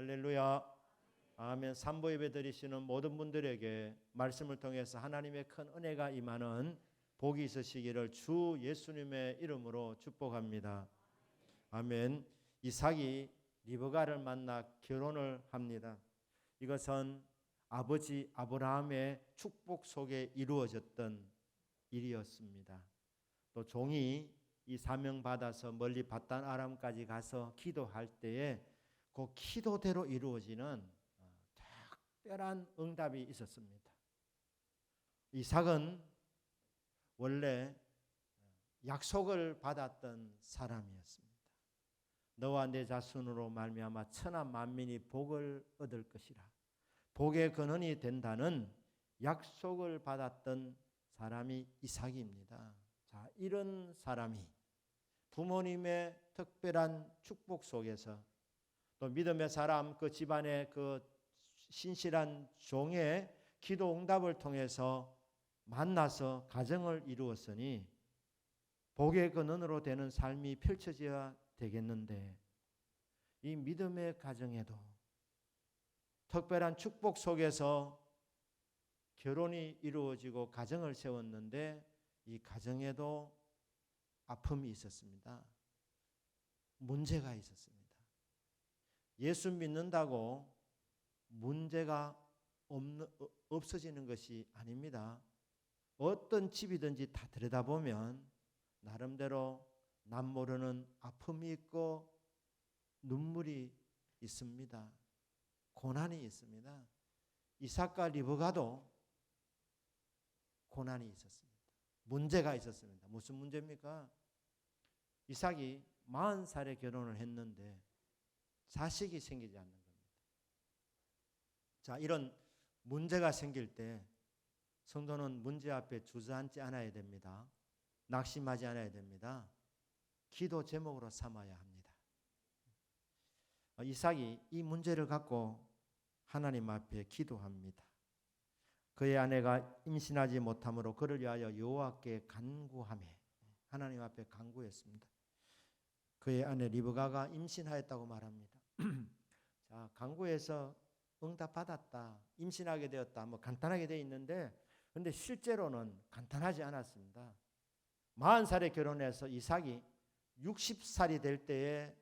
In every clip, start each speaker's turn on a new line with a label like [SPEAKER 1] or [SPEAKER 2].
[SPEAKER 1] 할렐루야. 아멘. 삼부 예배 드리시는 모든 분들에게 말씀을 통해서 하나님의 큰 은혜가 임하는 복이 있으시기를 주 예수님의 이름으로 축복합니다. 아멘. 이삭이 리브가를 만나 결혼을 합니다. 이것은 아버지 아브라함의 축복 속에 이루어졌던 일이었습니다. 또 종이 이 사명 받아서 멀리 밧단 아람까지 가서 기도할 때에 그 기도대로 이루어지는 특별한 응답이 있었습니다. 이삭은 원래 약속을 받았던 사람이었습니다. 너와 내 자손으로 말미암아 천하 만민이 복을 얻을 것이라. 복의 근원이 된다는 약속을 받았던 사람이 이삭입니다. 자, 이런 사람이 부모님의 특별한 축복 속에서 또 믿음의 사람 그 집안의 그 신실한 종의 기도 응답을 통해서 만나서 가정을 이루었으니 복의 근원으로 되는 삶이 펼쳐져야 되겠는데 이 믿음의 가정에도 특별한 축복 속에서 결혼이 이루어지고 가정을 세웠는데 이 가정에도 아픔이 있었습니다. 문제가 있었습니다. 예수 믿는다고 문제가 없어지는 것이 아닙니다. 어떤 집이든지 다 들여다보면 나름대로 남 모르는 아픔이 있고 눈물이 있습니다. 고난이 있습니다. 이삭과 리브가도 고난이 있었습니다. 문제가 있었습니다. 무슨 문제입니까? 이삭이 40살에 결혼을 했는데 자식이 생기지 않는 겁니다. 자, 이런 문제가 생길 때 성도는 문제 앞에 주저앉지 않아야 됩니다. 낙심하지 않아야 됩니다. 기도 제목으로 삼아야 합니다. 이삭이 이 문제를 갖고 하나님 앞에 기도합니다. 그의 아내가 임신하지 못함으로 그를 위하여 여호와께 간구하며 하나님 앞에 간구했습니다. 그의 아내 리브가가 임신하였다고 말합니다. 자, 간구해서 응답받았다, 임신하게 되었다, 뭐 간단하게 되어 있는데 그런데 실제로는 간단하지 않았습니다. 40살에 결혼해서 이삭이 60살이 될 때에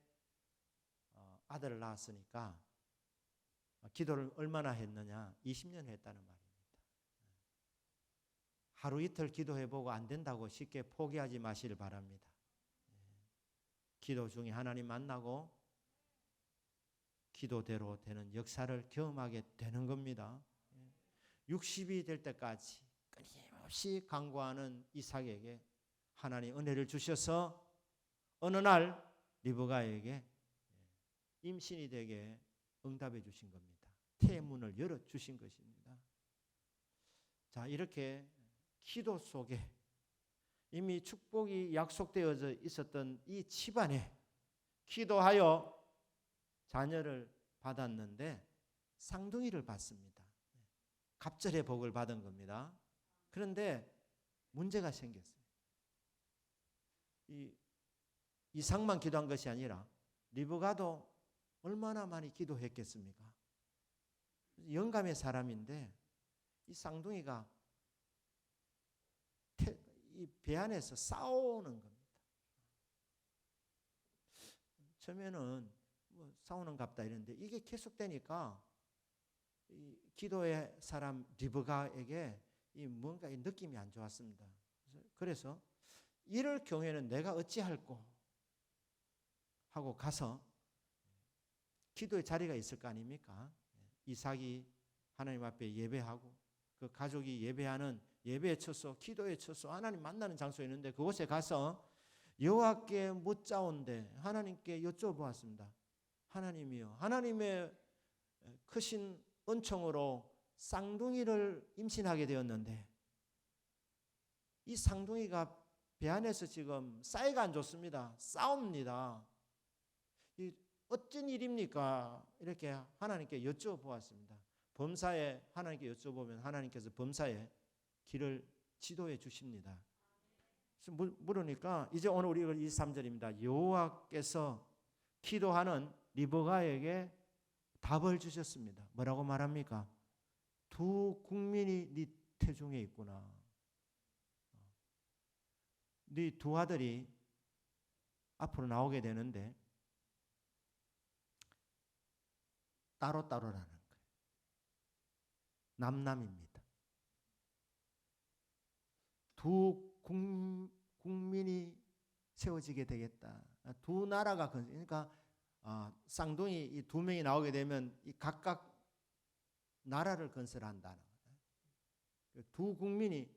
[SPEAKER 1] 아들을 낳았으니까 기도를 얼마나 했느냐? 20년 했다는 말입니다. 하루 이틀 기도해보고 안 된다고 쉽게 포기하지 마시길 바랍니다. 기도 중에 하나님 만나고 기도대로 되는 역사를 경험하게 되는 겁니다. 60이 될 때까지 끊임없이 간구하는 이삭에게 하나님 은혜를 주셔서 어느 날 리브가에게 임신이 되게 응답해 주신 겁니다. 태문을 열어주신 것입니다. 자, 이렇게 기도 속에 이미 축복이 약속되어져 있었던 이 집안에 기도하여 자녀를 받았는데 쌍둥이를 받습니다. 갑절의 복을 받은 겁니다. 그런데 문제가 생겼어요. 이삭만 기도한 것이 아니라 리브가도 얼마나 많이 기도했겠습니까? 영감의 사람인데 이 쌍둥이가 이 배 안에서 싸우는 겁니다. 처음에는 뭐 싸우는 갑다 이랬는데 이게 계속되니까 이 기도의 사람 리브가에게 이 뭔가 이 느낌이 안 좋았습니다. 그래서 이럴 경우에는 내가 어찌할꼬 하고 가서 기도의 자리가 있을 거 아닙니까? 이삭이 하나님 앞에 예배하고 그 가족이 예배하는 예배의 처소, 기도의 처소, 하나님 만나는 장소에 있는데 그곳에 가서 여호와께 묻자온데 하나님께 여쭤보았습니다. 하나님이요, 하나님의 크신 은총으로 쌍둥이를 임신하게 되었는데 이 쌍둥이가 배 안에서 지금 사이가 안 좋습니다. 싸웁니다. 이 어쩐 일입니까? 이렇게 하나님께 여쭤보았습니다. 범사에 하나님께 여쭤보면 하나님께서 범사에 길을 지도해 주십니다. 물으니까 이제 오늘 우리가 23절입니다. 여호와께서 기도하는 리브가에게 답을 주셨습니다. 뭐라고 말합니까? 두 국민이 네 태중에 있구나. 네 두 아들이 앞으로 나오게 되는데 따로따로라는 거예요. 남남입니다. 두 국민이 세워지게 되겠다. 두 나라가 그러니까 쌍둥이 이 두 명이 나오게 되면 이 각각 나라를 건설한다는 거예요. 두 국민이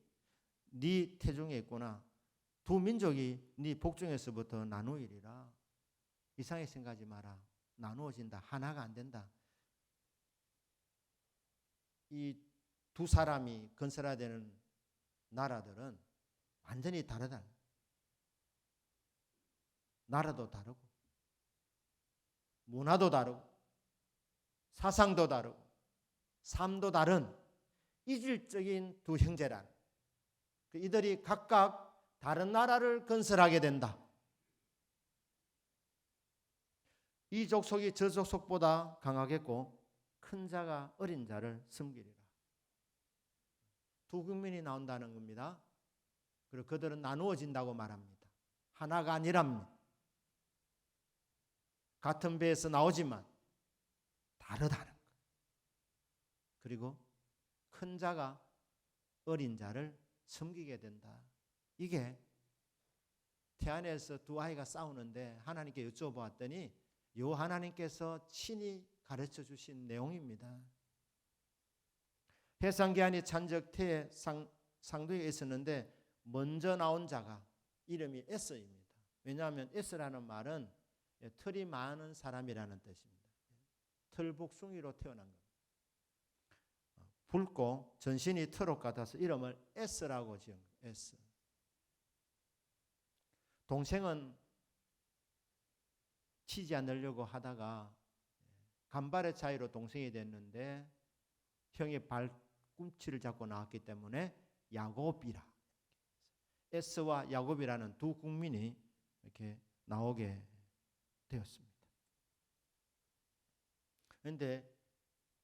[SPEAKER 1] 네 태중에 있구나. 두 민족이 네 복중에서부터 나누이리라. 이상하게 생각하지 마라. 나누어진다. 하나가 안 된다. 이 두 사람이 건설해야 되는 나라들은 완전히 다르다. 나라도 다르고 문화도 다르고 사상도 다르고 삶도 다른 이질적인 두 형제란 이들이 각각 다른 나라를 건설하게 된다. 이 족속이 저 족속보다 강하겠고 큰 자가 어린 자를 섬기리라. 두 국민이 나온다는 겁니다. 그리고 그들은 나누어진다고 말합니다. 하나가 아니랍니다. 같은 배에서 나오지만 다르다는 것. 그리고 큰 자가 어린 자를 섬기게 된다. 이게 태안에서 두 아이가 싸우는데 하나님께 여쭤보았더니 요 하나님께서 친히 가르쳐 주신 내용입니다. 해상계한이 찬적 태에 상둥이가 있었는데 먼저 나온 자가 이름이 에서입니다. 왜냐하면 에서라는 말은 털이 많은 사람이라는 뜻입니다. 털복숭이로 태어난 겁니다. 붉고 전신이 털옷 같아서 이름을 에서라고 지은 거예요. 에서. 동생은 치지 않으려고 하다가 간발의 차이로 동생이 됐는데 형이 발꿈치를 잡고 나왔기 때문에 야곱이라. 에서와 야곱이라는 두 국민이 이렇게 나오게 되었습니다. 그런데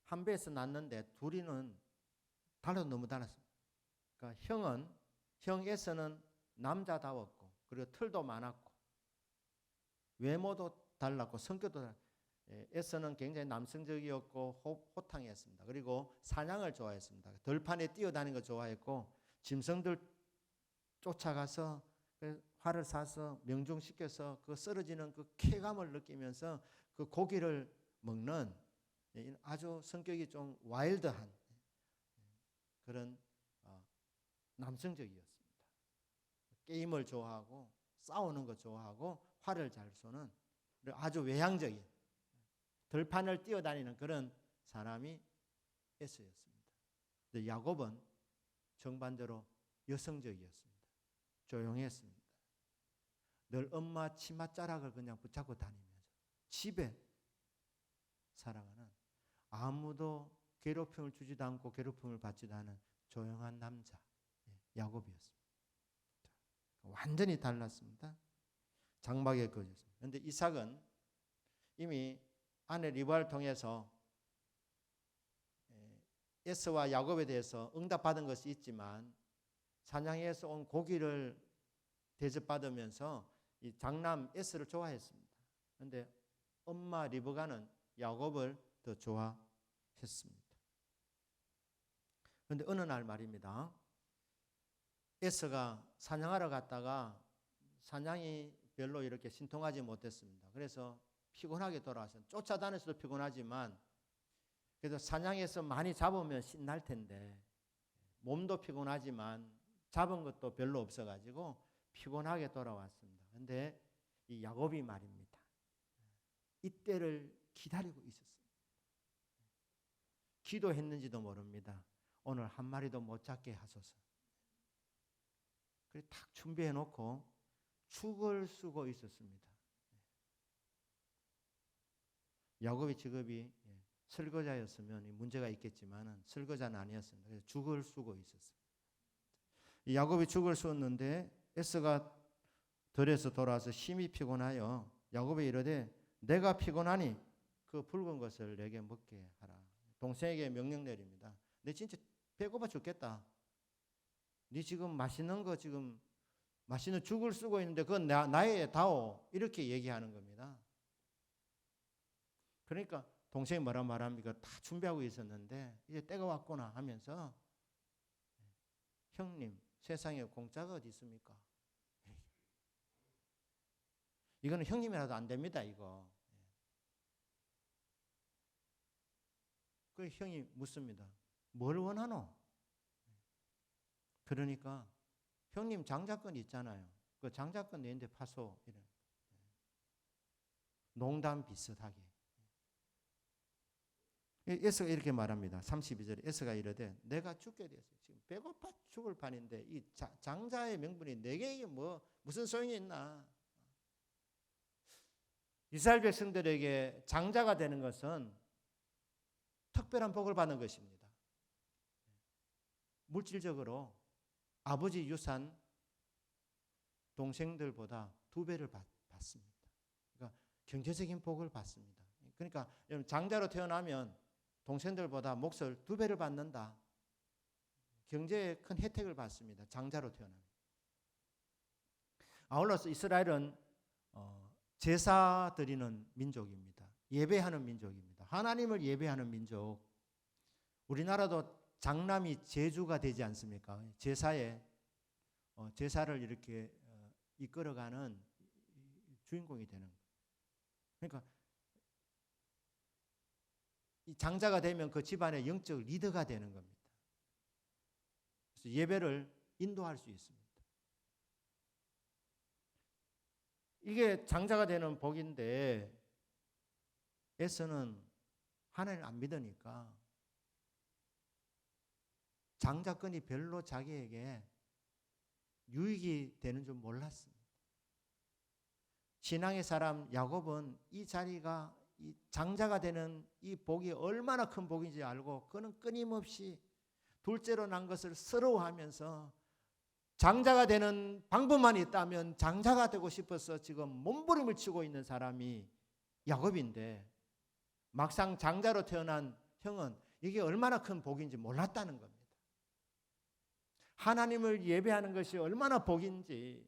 [SPEAKER 1] 한 배에서 낳는데 둘이는 달라도 너무 달랐습니다. 그러니까 형 에서는 남자다웠고 그리고 털도 많았고 외모도 달랐고 성격도 달랐고 에서는 굉장히 남성적이었고 호탕했습니다. 그리고 사냥을 좋아했습니다. 들판에 뛰어다니는 거 좋아했고 짐승들 쫓아가서 활을 쏴서 명중시켜서 그 쓰러지는 그 쾌감을 느끼면서 그 고기를 먹는 아주 성격이 좀 와일드한 그런 남성적이었습니다. 게임을 좋아하고 싸우는 거 좋아하고 활을 잘 쏘는 아주 외향적인 들판을 뛰어다니는 그런 사람이 에서였습니다. 근데 야곱은 정반대로 여성적이었습니다. 조용했습니다. 늘 엄마 치맛자락을 그냥 붙잡고 다니면서 집에 살아가는 아무도 괴롭힘을 주지도 않고 괴롭힘을 받지도 않은 조용한 남자 야곱이었습니다. 완전히 달랐습니다. 장막에 거주했습니다. 그런데 이삭은 이미 아내 리브아를 통해서 에서와 야곱에 대해서 응답받은 것이 있지만 사냥에서 온 고기를 대접받으면서 이 장남 에서를 좋아했습니다. 그런데 엄마 리브가는 야곱을 더 좋아했습니다. 그런데 어느 날 말입니다. 에서가 사냥하러 갔다가 사냥이 별로 이렇게 신통하지 못했습니다. 그래서 피곤하게 돌아왔어요. 쫓아다녀서도 피곤하지만 그래도 사냥해서 많이 잡으면 신날 텐데 몸도 피곤하지만 잡은 것도 별로 없어가지고 피곤하게 돌아왔습니다. 그런데 이 야곱이 말입니다. 이때를 기다리고 있었습니다. 기도했는지도 모릅니다. 오늘 한 마리도 못 잡게 하소서. 그래 탁 준비해 놓고 축을 쓰고 있었습니다. 야곱의 직업이 설거자였으면 문제가 있겠지만 설거자는 아니었습니다. 그래서 죽을 쓰고 있었어요. 야곱이 죽을 쏘는데 에서가 들에서 돌아와서 심히 피곤하여 야곱이 이르되 내가 피곤하니 그 붉은 것을 내게 먹게 하라. 동생에게 명령 내립니다. 내 진짜 배고파 죽겠다. 네 지금 맛있는 거 지금 맛있는 죽을 쓰고 있는데 그건 나의 다오. 이렇게 얘기하는 겁니다. 그러니까 동생이 뭐라 말합니까? 다 준비하고 있었는데 이제 때가 왔구나 하면서 형님 세상에 공짜가 어디 있습니까? 이거는 형님이라도 안 됩니다. 이거. 그 형이 묻습니다. 뭘 원하노? 그러니까 형님 장자권 있잖아요. 그 장자권 내는데 파소. 이런. 농담 비슷하게. 에서가 이렇게 말합니다. 32절에 에서가 이르되 내가 죽게 되었어요. 지금 배고파 죽을 판인데 이 장자의 명분이 내게 뭐 무슨 소용이 있나? 이스라엘 백성들에게 장자가 되는 것은 특별한 복을 받는 것입니다. 물질적으로 아버지 유산 동생들보다 2배를 받습니다. 그러니까 경제적인 복을 받습니다. 그러니까 장자로 태어나면 동생들보다 몫을 2배를 받는다. 경제에 큰 혜택을 받습니다. 장자로 태어나면. 아울러서 이스라엘은 제사 드리는 민족입니다. 예배하는 민족입니다. 하나님을 예배하는 민족. 우리나라도 장남이 제주가 되지 않습니까? 제사에 제사를 이렇게 이끌어가는 주인공이 되는 거예요. 그러니까 이 장자가 되면 그 집안의 영적 리더가 되는 겁니다. 그래서 예배를 인도할 수 있습니다. 이게 장자가 되는 복인데 에서는 하나님을 안 믿으니까 장자권이 별로 자기에게 유익이 되는 줄 몰랐습니다. 신앙의 사람 야곱은 이 자리가 이 장자가 되는 이 복이 얼마나 큰 복인지 알고 그는 끊임없이 둘째로 난 것을 서러워하면서 장자가 되는 방법만 있다면 장자가 되고 싶어서 지금 몸부림을 치고 있는 사람이 야곱인데 막상 장자로 태어난 형은 이게 얼마나 큰 복인지 몰랐다는 겁니다. 하나님을 예배하는 것이 얼마나 복인지,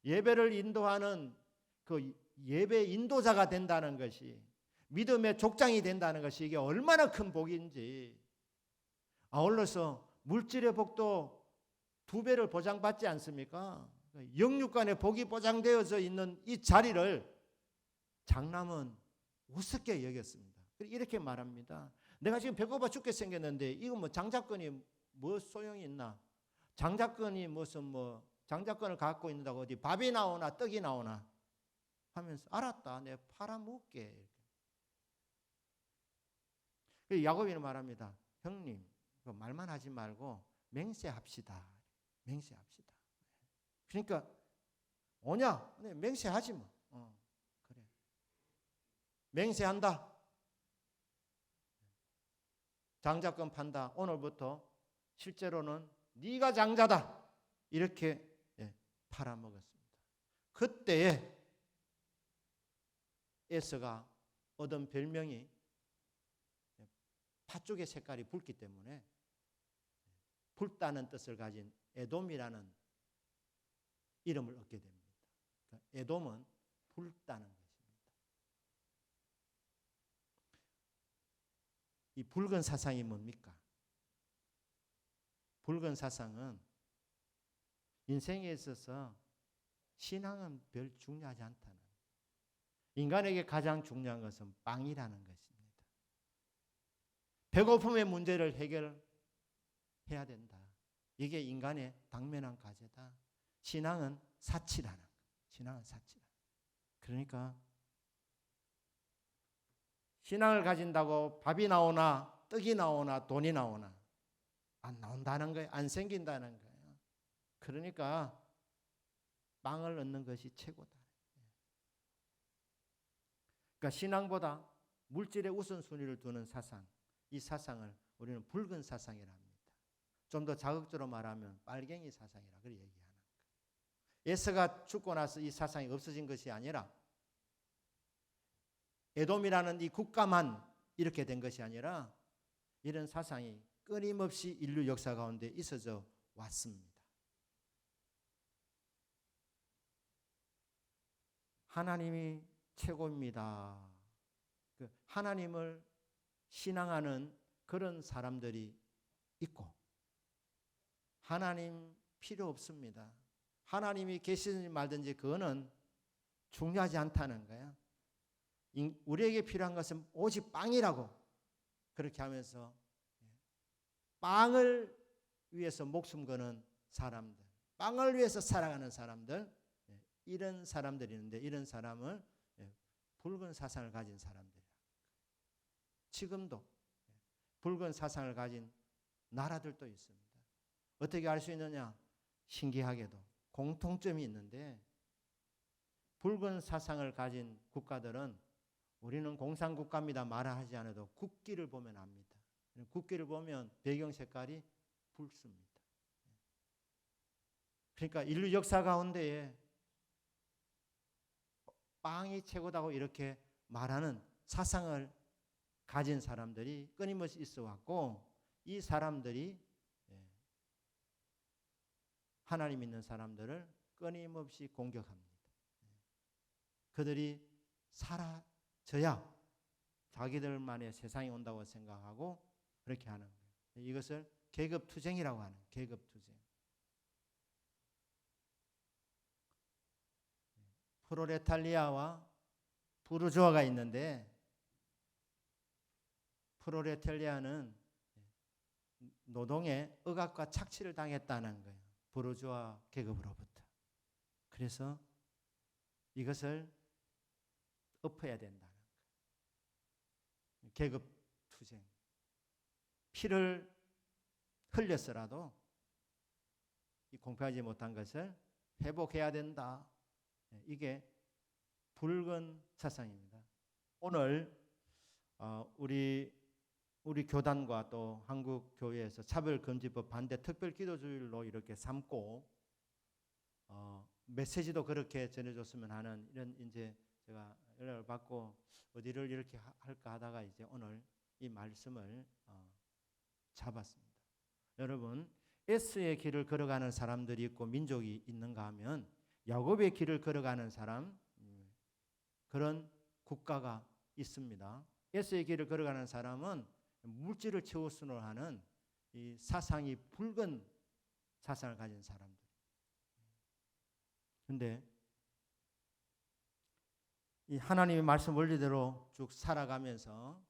[SPEAKER 1] 예배를 인도하는 그 예배 인도자가 된다는 것이, 믿음의 족장이 된다는 것이 이게 얼마나 큰 복인지, 아울러서 물질의 복도 2배를 보장받지 않습니까? 영육간의 복이 보장되어져 있는 이 자리를 장남은 우습게 여겼습니다. 이렇게 말합니다. 내가 지금 배고파 죽게 생겼는데 이거 뭐 장자권이 뭐 소용이 있나? 장자권이 무슨 뭐 장자권을 갖고 있는다고 어디 밥이 나오나 떡이 나오나 하면서 알았다. 내가 팔아먹게. 야곱이는 말합니다. 형님 그 말만 하지 말고 맹세합시다. 맹세합시다. 그러니까 오냐? 맹세하지 뭐. 그래. 맹세한다. 장자권 판다. 오늘부터 실제로는 네가 장자다. 이렇게 팔아먹었습니다. 그때에 에서가 얻은 별명이 팥죽의 색깔이 붉기 때문에 붉다는 뜻을 가진 에돔이라는 이름을 얻게 됩니다. 그러니까 에돔은 붉다는 것입니다. 이 붉은 사상이 뭡니까? 붉은 사상은 인생에 있어서 신앙은 별 중요하지 않다는, 인간에게 가장 중요한 것은 빵이라는 것입니다. 배고픔의 문제를 해결해야 된다. 이게 인간의 당면한 과제다. 신앙은 사치라는 거. 신앙은 사치라. 그러니까 신앙을 가진다고 밥이 나오나 떡이 나오나 돈이 나오나 안 나온다는 거예요. 안 생긴다는 거예요. 그러니까 빵을 얻는 것이 최고다. 그러니까 신앙보다 물질의 우선순위를 두는 사상, 이 사상을 우리는 붉은 사상이라 합니다. 좀 더 자극적으로 말하면 빨갱이 사상이라 그렇게 얘기하는 거예요. 에서가 죽고 나서 이 사상이 없어진 것이 아니라 에돔이라는 이 국가만 이렇게 된 것이 아니라 이런 사상이 끊임없이 인류 역사 가운데 있어져 왔습니다. 하나님이 최고입니다. 하나님을 신앙하는 그런 사람들이 있고, 하나님 필요 없습니다. 하나님이 계시든지 말든지 그거는 중요하지 않다는 거야. 우리에게 필요한 것은 오직 빵이라고 그렇게 하면서 빵을 위해서 목숨 거는 사람들, 빵을 위해서 살아가는 사람들, 이런 사람들이 있는데 이런 사람을 붉은 사상을 가진 사람들이라. 지금도 붉은 사상을 가진 나라들도 있습니다. 어떻게 알 수 있느냐? 신기하게도 공통점이 있는데 붉은 사상을 가진 국가들은 우리는 공산국가입니다 말을 하지 않아도 국기를 보면 압니다. 국기를 보면 배경 색깔이 붉습니다. 그러니까 인류 역사 가운데에 빵이 최고다고 이렇게 말하는 사상을 가진 사람들이 끊임없이 있어 왔고, 이 사람들이 하나님 믿는 사람들을 끊임없이 공격합니다. 그들이 사라져야 자기들만의 세상이 온다고 생각하고 그렇게 하는 거예요. 이것을 계급투쟁이라고 하는 계급투쟁. 프로레탈리아와 부르주아가 있는데, 프로레탈리아는 노동의 억압과 착취를 당했다는 거예요. 부르주아 계급으로부터. 그래서 이것을 엎어야 된다는 거예요. 계급투쟁. 피를 흘렸어라도 이 공평하지 못한 것을 회복해야 된다. 이게 붉은 사상입니다. 오늘 우리 교단과 또 한국 교회에서 차별금지법 반대 특별기도주일로 이렇게 삼고 메시지도 그렇게 전해줬으면 하는 이런 이제 제가 연락을 받고 어디를 이렇게 할까 하다가 이제 오늘 이 말씀을 잡았습니다. 여러분, S의 길을 걸어가는 사람들이 있고 민족이 있는가 하면 야곱의 길을 걸어가는 사람, 그런 국가가 있습니다. S의 길을 걸어가는 사람은 물질을 최우선으로 하는 이 사상이 붉은 사상을 가진 사람들. 그런데 이 하나님의 말씀 원리대로 쭉 살아가면서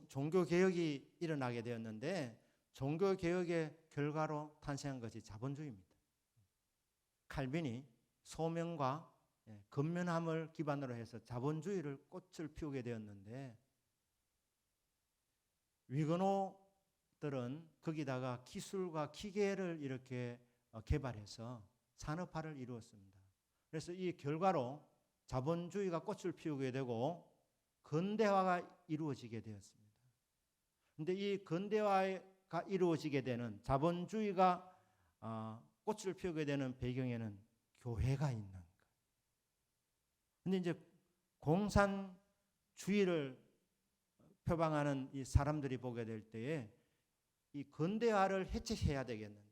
[SPEAKER 1] 종교개혁이 일어나게 되었는데, 종교개혁의 결과로 탄생한 것이 자본주의입니다. 칼빈이 소명과 근면함을 기반으로 해서 자본주의를 꽃을 피우게 되었는데, 위건호들은 거기다가 기술과 기계를 이렇게 개발해서 산업화를 이루었습니다. 그래서 이 결과로 자본주의가 꽃을 피우게 되고 근대화가 이루어지게 되었습니다. 그런데 이 근대화가 이루어지게 되는, 자본주의가 꽃을 피우게 되는 배경에는 교회가 있는 거예요. 그런데 이제 공산주의를 표방하는 이 사람들이 보게 될 때에 이 근대화를 해체해야 되겠는데,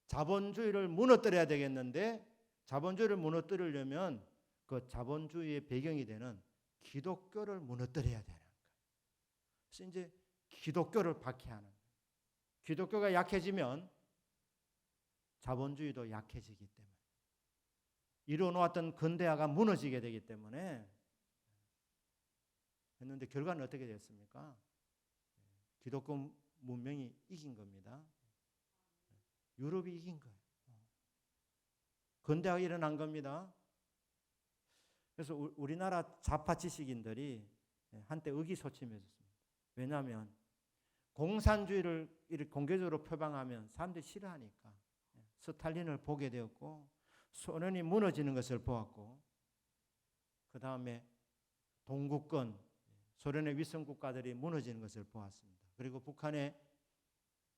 [SPEAKER 1] 자본주의를 무너뜨려야 되겠는데, 자본주의를 무너뜨리려면 그 자본주의의 배경이 되는 기독교를 무너뜨려야 되는 거예요. 그래서 이제 기독교를 박해하는 거예요. 기독교가 약해지면 자본주의도 약해지기 때문에, 이루어놓았던 근대화가 무너지게 되기 때문에 했는데 결과는 어떻게 됐습니까? 기독교 문명이 이긴 겁니다. 유럽이 이긴 거예요. 근대화가 일어난 겁니다. 그래서 우리나라 좌파 지식인들이 한때 의기소침해졌습니다. 왜냐하면 공산주의를 이렇게 공개적으로 표방하면 사람들이 싫어하니까. 스탈린을 보게 되었고, 소련이 무너지는 것을 보았고, 그 다음에 동구권 소련의 위성 국가들이 무너지는 것을 보았습니다. 그리고 북한의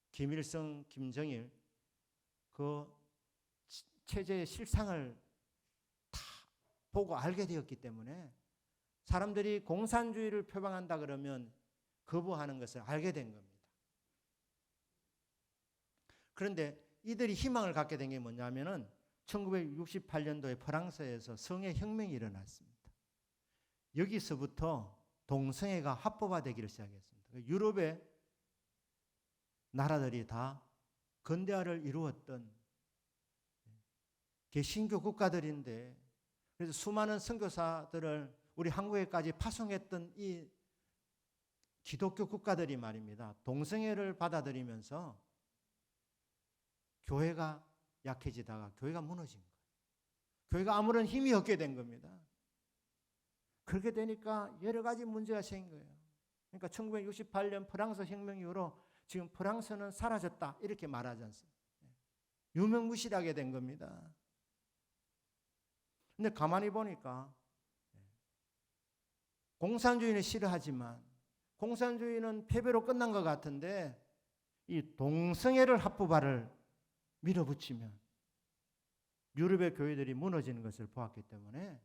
[SPEAKER 1] 김일성, 김정일 그 체제의 실상을 다 보고 알게 되었기 때문에 사람들이 공산주의를 표방한다 그러면 거부하는 것을 알게 된 겁니다. 그런데 이들이 희망을 갖게 된 게 뭐냐면은 1968년도에 프랑스에서 성의 혁명이 일어났습니다. 여기서부터 동성애가 합법화되기를 시작했습니다. 유럽의 나라들이 다 근대화를 이루었던 개신교 국가들인데, 그래서 수많은 선교사들을 우리 한국에까지 파송했던 이 기독교 국가들이 말입니다, 동성애를 받아들이면서 교회가 약해지다가 교회가 무너진 거예요. 교회가 아무런 힘이 없게 된 겁니다. 그렇게 되니까 여러 가지 문제가 생긴 거예요. 그러니까 1968년 프랑스 혁명 이후로 지금 프랑스는 사라졌다 이렇게 말하지 않습니다. 유명무실하게 된 겁니다. 근데 가만히 보니까 공산주의는 싫어하지만 공산주의는 패배로 끝난 것 같은데 이 동성애를 합법화를 밀어붙이면 유럽의 교회들이 무너지는 것을 보았기 때문에,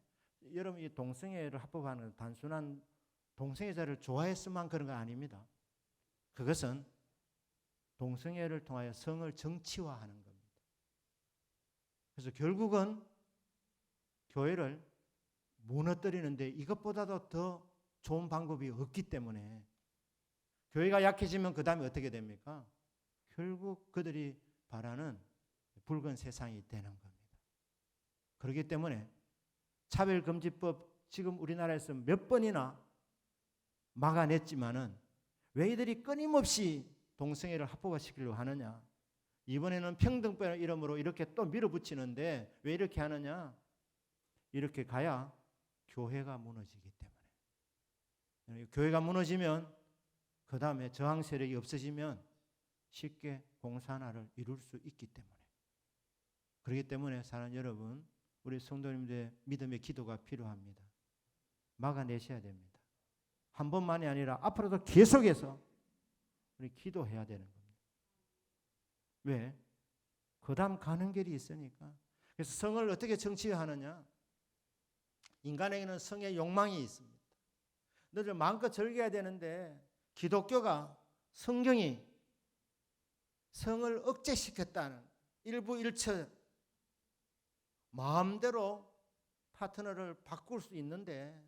[SPEAKER 1] 여러분 이 동성애를 합법화하는 건 단순한 동성애자를 좋아했으면 그런 건 아닙니다. 그것은 동성애를 통하여 성을 정치화하는 겁니다. 그래서 결국은 교회를 무너뜨리는데 이것보다도 더 좋은 방법이 없기 때문에 교회가 약해지면 그 다음에 어떻게 됩니까? 결국 그들이 바라는 붉은 세상이 되는 겁니다. 그렇기 때문에 차별금지법 지금 우리나라에서 몇 번이나 막아냈지만은 왜 이들이 끊임없이 동성애를 합법화시키려고 하느냐? 이번에는 평등권의 이름으로 이렇게 또 밀어붙이는데 왜 이렇게 하느냐? 이렇게 가야 교회가 무너지기 때문에. 교회가 무너지면 그 다음에 저항 세력이 없어지면 쉽게 공산화를 이룰 수 있기 때문에. 그렇기 때문에 사랑하는 여러분, 우리 성도님들의 믿음의 기도가 필요합니다. 막아내셔야 됩니다. 한 번만이 아니라 앞으로도 계속해서 우리 기도해야 되는 겁니다. 왜? 그 다음 가는 길이 있으니까. 그래서 성을 어떻게 정치하느냐? 인간에게는 성의 욕망이 있습니다. 너를 마음껏 즐겨야 되는데 기독교가, 성경이 성을 억제시켰다는, 일부 일처 마음대로 파트너를 바꿀 수 있는데,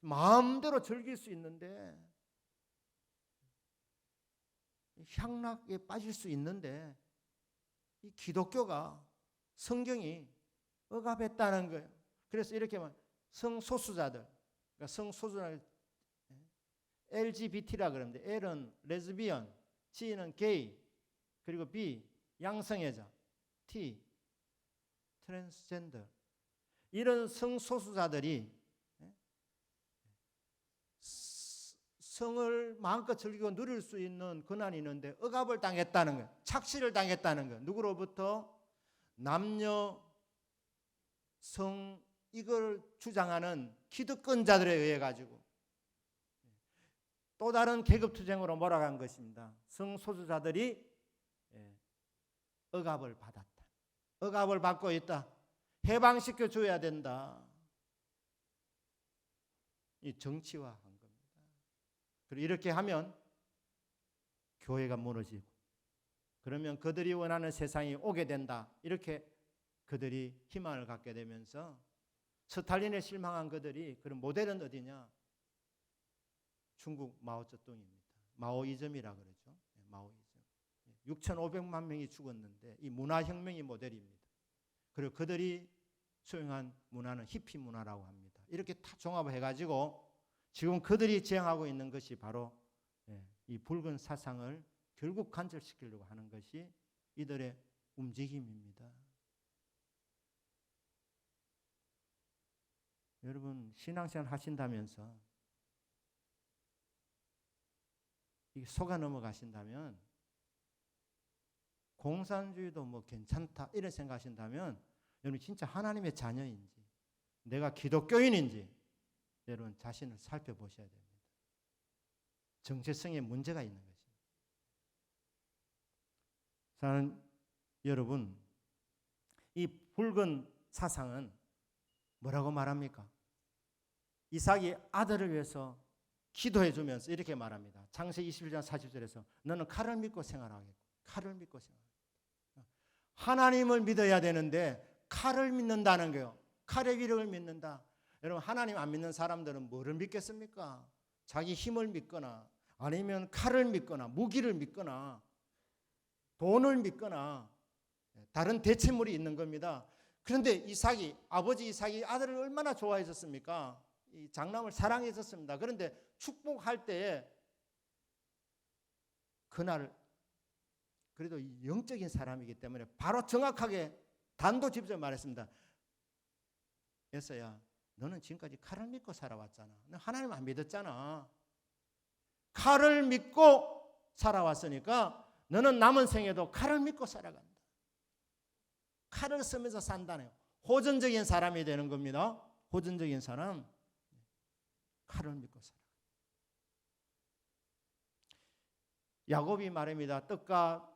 [SPEAKER 1] 마음대로 즐길 수 있는데, 향락에 빠질 수 있는데, 이 기독교가, 성경이 억압했다는 거예요. 그래서 이렇게 성소수자들, 그러니까 성소수자들, LGBT라 그러는데 L은 레즈비언, G는 게이, 그리고 B 양성애자, T 트랜스젠더, 이런 성소수자들이 성을 마음껏 즐기고 누릴 수 있는 권한이 있는데 억압을 당했다는 거예요. 착취를 당했다는 거예요. 누구로부터? 남녀 성 이걸 주장하는 기득권자들에 의해 가지고 또 다른 계급투쟁으로 몰아간 것입니다. 성소수자들이 억압을 받았다. 억압을 받고 있다. 해방시켜 줘야 된다. 이 정치화한 겁니다. 그리고 이렇게 하면 교회가 무너지고, 그러면 그들이 원하는 세상이 오게 된다. 이렇게 그들이 희망을 갖게 되면서 스탈린에 실망한 그들이, 그런 모델은 어디냐? 중국 마오쩌둥입니다. 마오이즘이라 그러죠. 마오이즘. 6,500만 명이 죽었는데 이 문화혁명이 모델입니다. 그리고 그들이 수용한 문화는 히피 문화라고 합니다. 이렇게 다 종합을 해가지고 지금 그들이 지향하고 있는 것이 바로 이 붉은 사상을 결국 간절시키려고 하는 것이 이들의 움직임입니다. 여러분 신앙생활 하신다면서 이게 속아 넘어가신다면, 공산주의도 뭐 괜찮다 이런 생각하신다면 여러분 진짜 하나님의 자녀인지 내가 기독교인인지 여러분 자신을 살펴보셔야 됩니다. 정체성에 문제가 있는 것입니다. 사랑하는 여러분, 이 붉은 사상은 뭐라고 말합니까? 이삭이 아들을 위해서 기도해 주면서 이렇게 말합니다. 창세기 21장 40절에서 너는 칼을 믿고 생활하겠고, 칼을 믿고 생활하겠고. 하나님을 믿어야 되는데 칼을 믿는다는 거예요. 칼의 위력을 믿는다. 여러분, 하나님 안 믿는 사람들은 뭐를 믿겠습니까? 자기 힘을 믿거나 아니면 칼을 믿거나 무기를 믿거나 돈을 믿거나 다른 대체물이 있는 겁니다. 그런데 아버지 이삭이 아들을 얼마나 좋아했었습니까? 이 장남을 사랑했었습니다. 그런데 축복할 때에 그날 그래도 영적인 사람이기 때문에 바로 정확하게 단도직입적으로 말했습니다. 에서야, 너는 지금까지 칼을 믿고 살아왔잖아. 너 하나님 안 믿었잖아. 칼을 믿고 살아왔으니까 너는 남은 생에도 칼을 믿고 살아간다. 칼을 쓰면서 산다네요. 호전적인 사람이 되는 겁니다. 호전적인 사람. 칼을 믿고 살아. 야곱이 말합니다. 떡과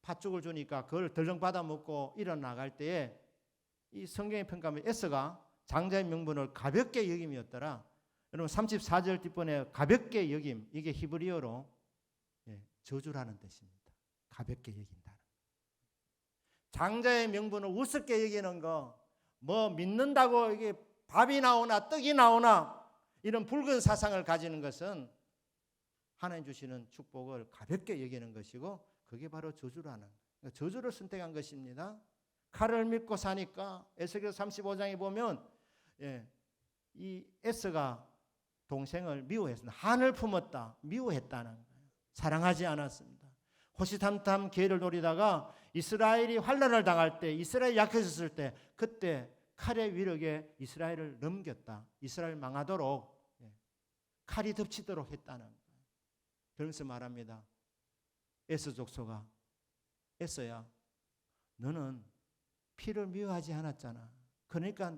[SPEAKER 1] 팥죽을 주니까 그걸 덜렁 받아 먹고 일어나갈 때에 이 성경의 평가하면 에서가 장자의 명분을 가볍게 여김이었더라. 여러분 34절 뒷번에 가볍게 여김, 이게 히브리어로 저주라는 뜻입니다. 가볍게 여긴다는. 장자의 명분을 우습게 여기는 거, 뭐 믿는다고 이게 밥이 나오나 떡이 나오나 이런 붉은 사상을 가지는 것은 하나님 주시는 축복을 가볍게 여기는 것이고 그게 바로 저주라는 거예요. 저주를 선택한 것입니다. 칼을 믿고 사니까 에스겔 35장에 보면 이 에스가 동생을 미워했습니다. 한을 품었다. 미워했다는 거예요. 사랑하지 않았습니다. 호시탐탐 기회를 노리다가 이스라엘이 환난을 당할 때, 이스라엘이 약해졌을 때 그때 칼의 위력에 이스라엘을 넘겼다. 이스라엘 망하도록 칼이 덮치도록 했다는 거예요. 그러면서 말합니다. 에서 족속아, 에서야, 너는 피를 미워하지 않았잖아. 그러니까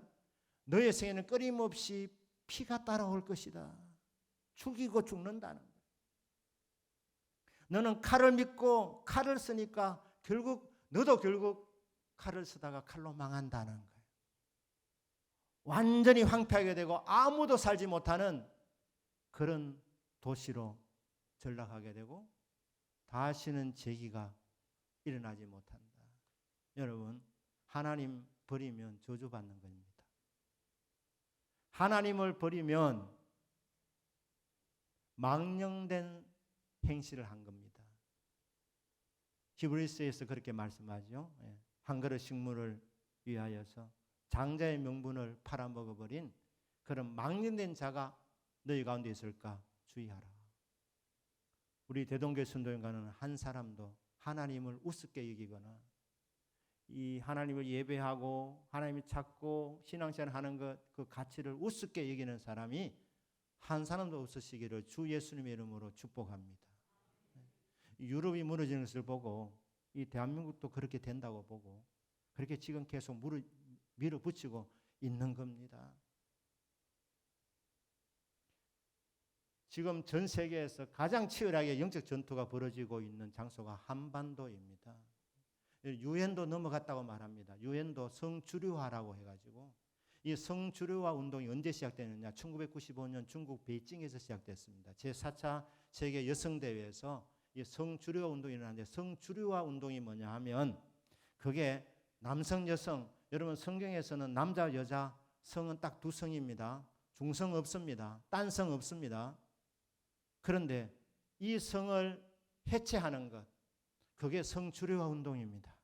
[SPEAKER 1] 너의 생에는 끊임없이 피가 따라올 것이다. 죽이고 죽는다는 거예요. 너는 칼을 믿고 칼을 쓰니까 너도 결국 칼을 쓰다가 칼로 망한다는 거예요. 완전히 황폐하게 되고 아무도 살지 못하는 그런 도시로 전락하게 되고 다시는 재기가 일어나지 못한다. 여러분, 하나님 버리면 저주받는 겁니다. 하나님을 버리면 망령된 행실을 한 겁니다. 히브리서에서 그렇게 말씀하죠. 한 그릇 식물을 위하여서 장자의 명분을 팔아먹어버린 그런 망령된 자가 너희 가운데 있을까 주의하라. 우리 대동교회 순도인가는 한 사람도 하나님을 우습게 여기거나 이 하나님을 예배하고 하나님을 찾고 신앙생활 하는 것, 그 가치를 우습게 여기는 사람이 한 사람도 없으시기를 주 예수님의 이름으로 축복합니다. 유럽이 무너지는 것을 보고 이 대한민국도 그렇게 된다고 보고 그렇게 지금 계속 밀어붙이고 있는 겁니다. 지금 전 세계에서 가장 치열하게 영적 전투가 벌어지고 있는 장소가 한반도입니다. 유엔도 넘어갔다고 말합니다. 유엔도 성주류화라고 해가지고 이 성주류화 운동이 언제 시작되느냐? 1995년 중국 베이징에서 시작됐습니다. 제4차 세계 여성대회에서 이 성주류화 운동이 일어나는데 성주류화 운동이 뭐냐 하면 그게 남성, 여성, 여러분 성경에서는 남자, 여자 성은 딱 두 성입니다. 중성 없습니다. 딴성 없습니다. 그런데 이 성을 해체하는 것, 그게 성주류화 운동입니다.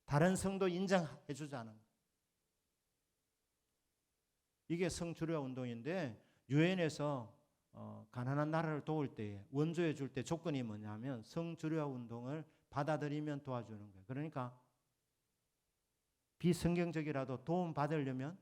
[SPEAKER 1] 다른 성도 인정해 주자는 것. 이게 성주류화 운동인데 유엔에서 가난한 나라를 도울 때에 원조해 줄 때 조건이 뭐냐면 성주류화 운동을 받아들이면 도와주는 거예요. 그러니까 비성경적이라도 도움 받으려면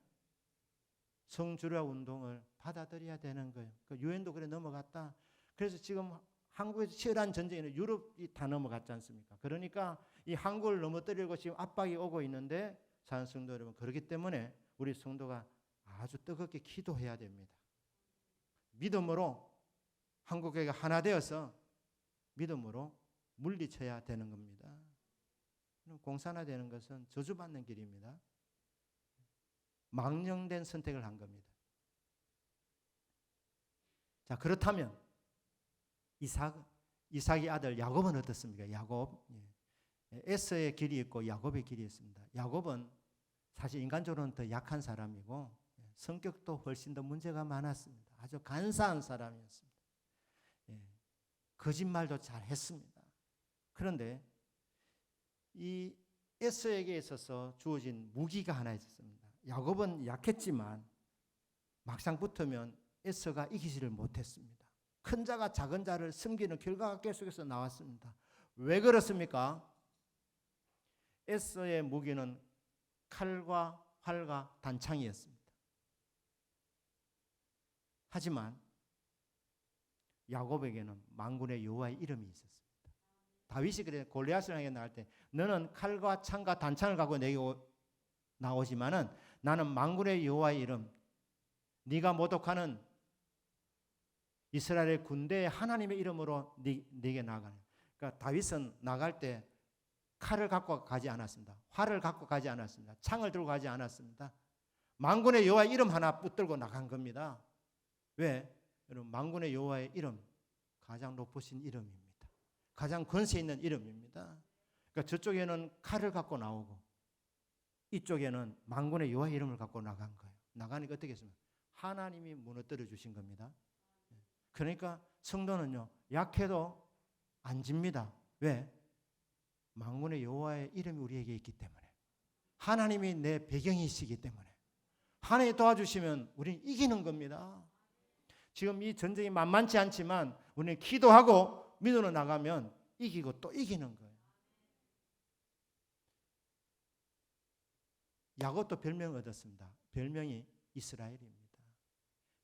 [SPEAKER 1] 성주류화 운동을 받아들여야 되는 거예요. 유엔도 그래 넘어갔다. 그래서 지금 한국에서 치열한 전쟁에는 유럽이 다 넘어갔지 않습니까? 그러니까 이 한국을 넘어뜨리고 지금 압박이 오고 있는데 사는 성도 여러분, 그렇기 때문에 우리 성도가 아주 뜨겁게 기도해야 됩니다. 믿음으로 한국교회가 하나 되어서 믿음으로 물리쳐야 되는 겁니다. 공산화되는 것은 저주받는 길입니다. 망령된 선택을 한 겁니다. 자, 그렇다면 이삭의 아들 야곱은 어떻습니까? 야곱, 에서의 길이 있고 야곱의 길이 있습니다. 야곱은 사실 인간적으로는 더 약한 사람이고 성격도 훨씬 더 문제가 많았습니다. 아주 간사한 사람이었습니다. 거짓말도 잘 했습니다. 그런데 이 에서에게 있어서 주어진 무기가 하나 있었습니다. 야곱은 약했지만 막상 붙으면 에서가 이기지를 못했습니다. 큰 자가 작은 자를 섬기는 결과가 계속해서 나왔습니다. 왜 그렇습니까? 에서의 무기는 칼과 활과 단창이었습니다. 하지만 야곱에게는 만군의 여호와의 이름이 있었습니다. 다윗이 그래 골리앗을 향해 나갈 때 너는 칼과 창과 단창을 갖고 내게 나오지만은 나는 만군의 여호와의 이름, 네가 모독하는 이스라엘의 군대의 하나님의 이름으로 네게 나가는. 그러니까 다윗은 나갈 때 칼을 갖고 가지 않았습니다. 활을 갖고 가지 않았습니다. 창을 들고 가지 않았습니다. 만군의 여호와의 이름 하나 붙들고 나간 겁니다. 왜? 여러분, 만군의 여호와의 이름, 가장 높으신 이름입니다. 가장 권세 있는 이름입니다. 그러니까 저쪽에는 칼을 갖고 나오고 이쪽에는 만군의 여호와의 이름을 갖고 나간 거예요. 나가니까 어떻게 했습니까? 하나님이 무너뜨려 주신 겁니다. 그러니까 성도는요, 약해도 안 집니다. 왜? 만군의 여호와의 이름이 우리에게 있기 때문에, 하나님이 내 배경이시기 때문에, 하나님이 도와주시면 우리는 이기는 겁니다. 지금 이 전쟁이 만만치 않지만 우리는 기도하고 믿음으로 나가면 이기고 또 이기는 거예요. 야곱도 별명을 얻었습니다. 별명이 이스라엘입니다.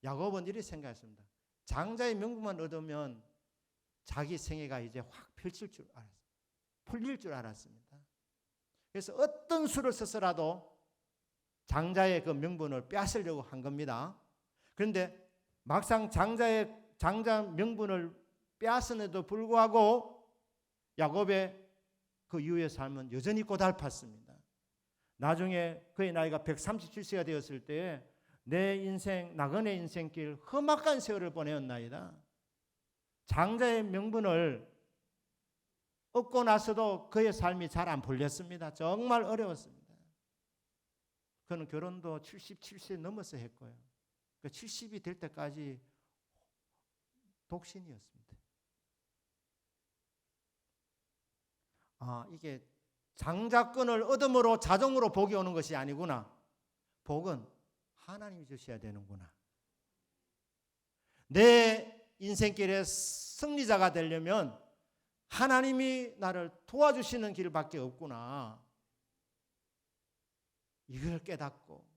[SPEAKER 1] 야곱은 이렇게 생각했습니다. 장자의 명분만 얻으면 자기 생애가 이제 확 펼칠 줄 알았어요. 풀릴 줄 알았습니다. 그래서 어떤 수를 써서라도 장자의 그 명분을 빼앗으려고 한 겁니다. 그런데 막상 장자 명분을 빼앗음에도 불구하고 야곱의 그 이후의 삶은 여전히 고달팠습니다. 나중에 그의 나이가 137세가 되었을 때에 내 인생, 나그네 인생길 험악한 세월을 보내었나이다. 장자의 명분을 얻고 나서도 그의 삶이 잘 안 풀렸습니다. 정말 어려웠습니다. 그는 결혼도 77세 넘어서 했고요. 70이 될 때까지 독신이었습니다. 이게 장자권을 얻음으로 자동으로 복이 오는 것이 아니구나. 복은 하나님이 주셔야 되는구나. 내 인생길의 승리자가 되려면 하나님이 나를 도와주시는 길밖에 없구나. 이걸 깨닫고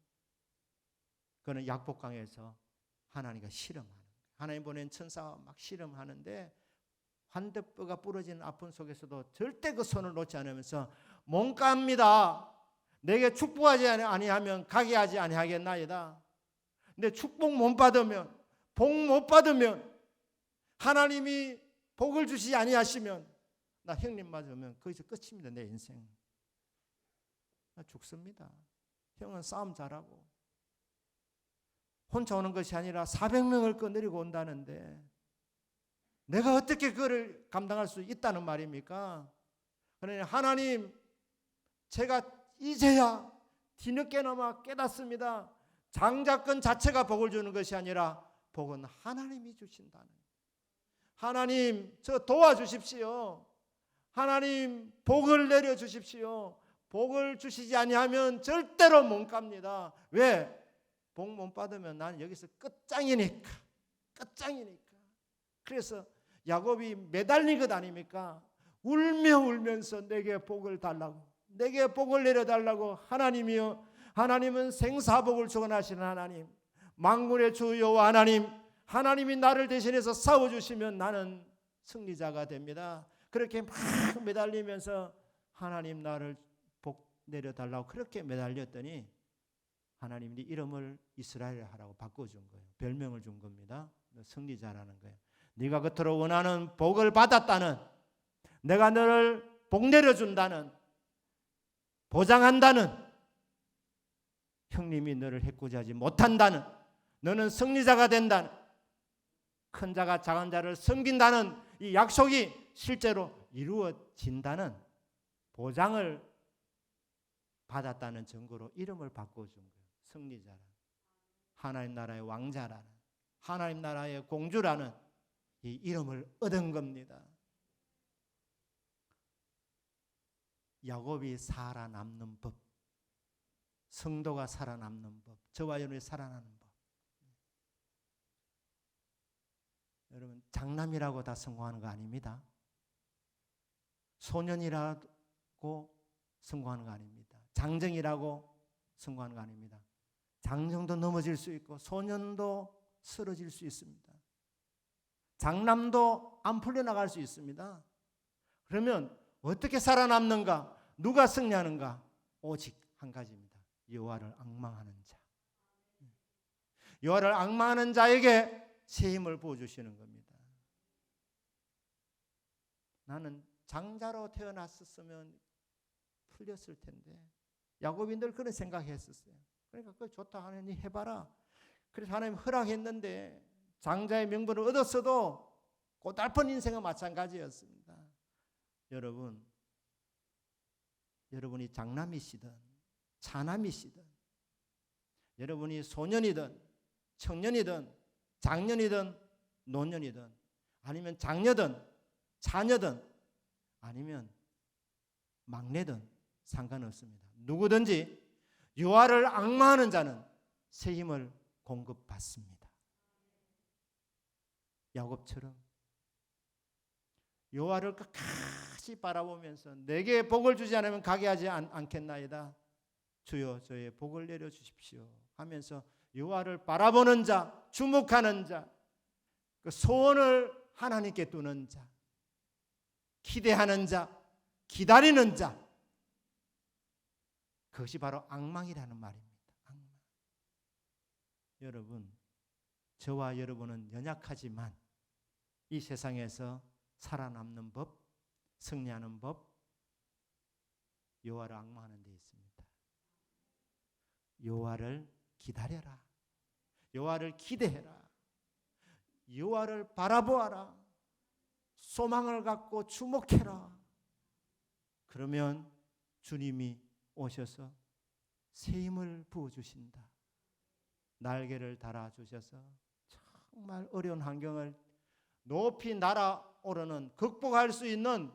[SPEAKER 1] 그는 약복강에서 하나님과 실험하는 거예요. 하나님 보낸 천사와 막 실험하는데 환대뼈가 부러지는 아픔 속에서도 절대 그 손을 놓지 않으면서 몸값니다. 내게 축복하지 아니하면 가게 하지 아니하겠나이다. 근데 축복 못 받으면, 복 못 받으면, 하나님이 복을 주시지 아니하시면 나 형님 맞으면 거기서 끝입니다. 내 인생. 나 죽습니다. 형은 싸움 잘하고 혼자 오는 것이 아니라 400명을 거느리고 온다는데 내가 어떻게 그걸 감당할 수 있다는 말입니까? 그러니 하나님, 제가 이제야 뒤늦게나마 깨닫습니다. 장자권 자체가 복을 주는 것이 아니라 복은 하나님이 주신다는. 하나님, 저 도와주십시오. 하나님, 복을 내려주십시오. 복을 주시지 아니하면 절대로 못 갑니다. 왜? 복 못 받으면 나는 여기서 끝장이니까. 그래서 야곱이 매달린 것 아닙니까? 울며 울면서 내게 복을 달라고, 내게 복을 내려달라고. 하나님이여, 하나님은 생사복을 주관하시는 하나님, 만군의 주 여호와 하나님, 하나님이 나를 대신해서 싸워주시면 나는 승리자가 됩니다. 그렇게 막 매달리면서 하나님 나를 복 내려달라고 그렇게 매달렸더니 하나님 네 이름을 이스라엘 하라고 바꿔준 거예요. 별명을 준 겁니다. 승리자라는 거예요. 네가 그토록 원하는 복을 받았다는, 내가 너를 복 내려준다는, 보장한다는 형님이 너를 해코지하지 못한다는, 너는 승리자가 된다는, 큰 자가 작은 자를 섬긴다는 이 약속이 실제로 이루어진다는 보장을 받았다는 증거로 이름을 바꿔준 거예요. 승리자라, 하나님 나라의 왕자라는, 하나님 나라의 공주라는 이 이름을 얻은 겁니다. 야곱이 살아남는 법, 성도가 살아남는 법, 저와 여러분이 살아나는 법. 여러분, 장남이라고 다 성공하는 거 아닙니다. 소년이라고 성공하는 거 아닙니다. 장정이라고 성공하는 거 아닙니다. 장정도 넘어질 수 있고 소년도 쓰러질 수 있습니다. 장남도 안 풀려나갈 수 있습니다. 그러면 어떻게 살아남는가? 누가 승리하는가? 오직 한 가지입니다. 여호와를 앙망하는 자. 여호와를 앙망하는 자에게 새 힘을 부어주시는 겁니다. 나는 장자로 태어났었으면 풀렸을 텐데, 야곱이 늘 그런 생각했었어요. 그러니까 그거 좋다, 하나님 해봐라. 그래서 하나님 허락했는데 장자의 명분을 얻었어도 고달픈 인생은 마찬가지였습니다. 여러분이 장남이시든 차남이시든, 여러분이 소년이든 청년이든 장년이든 노년이든, 아니면 장녀든 자녀든 아니면 막내든 상관없습니다. 누구든지 여호와를 앙망하는 자는 새 힘을 공급받습니다. 야곱처럼 여호와를 끝까지 바라보면서 내게 복을 주지 않으면 가게 하지 않겠나이다. 주여 저의 복을 내려주십시오 하면서 여호와를 바라보는 자, 주목하는 자, 그 소원을 하나님께 두는 자, 기대하는 자, 기다리는 자, 그것이 바로 앙망이라는 말입니다. 앙망. 여러분, 저와 여러분은 연약하지만 이 세상에서 살아남는 법, 승리하는 법, 여호와를 앙망하는 데 있습니다. 여호와를 기다려라. 여호와를 기대해라. 여호와를 바라보아라. 소망을 갖고 주목해라. 그러면 주님이 오셔서 새 힘을 부어주신다. 날개를 달아주셔서 정말 어려운 환경을 높이 날아오르는, 극복할 수 있는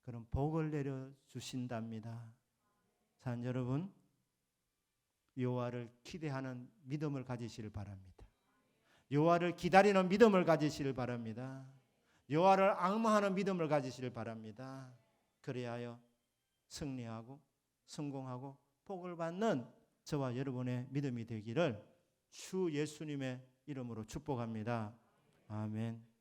[SPEAKER 1] 그런 복을 내려주신답니다. 자, 여러분, 여호와를 기대하는 믿음을 가지시길 바랍니다. 여호와를 기다리는 믿음을 가지시길 바랍니다. 여호와를 앙망하는 믿음을 가지시길 바랍니다. 그래야 승리하고 성공하고 복을 받는 저와 여러분의 믿음이 되기를 주 예수님의 이름으로 축복합니다. 아멘.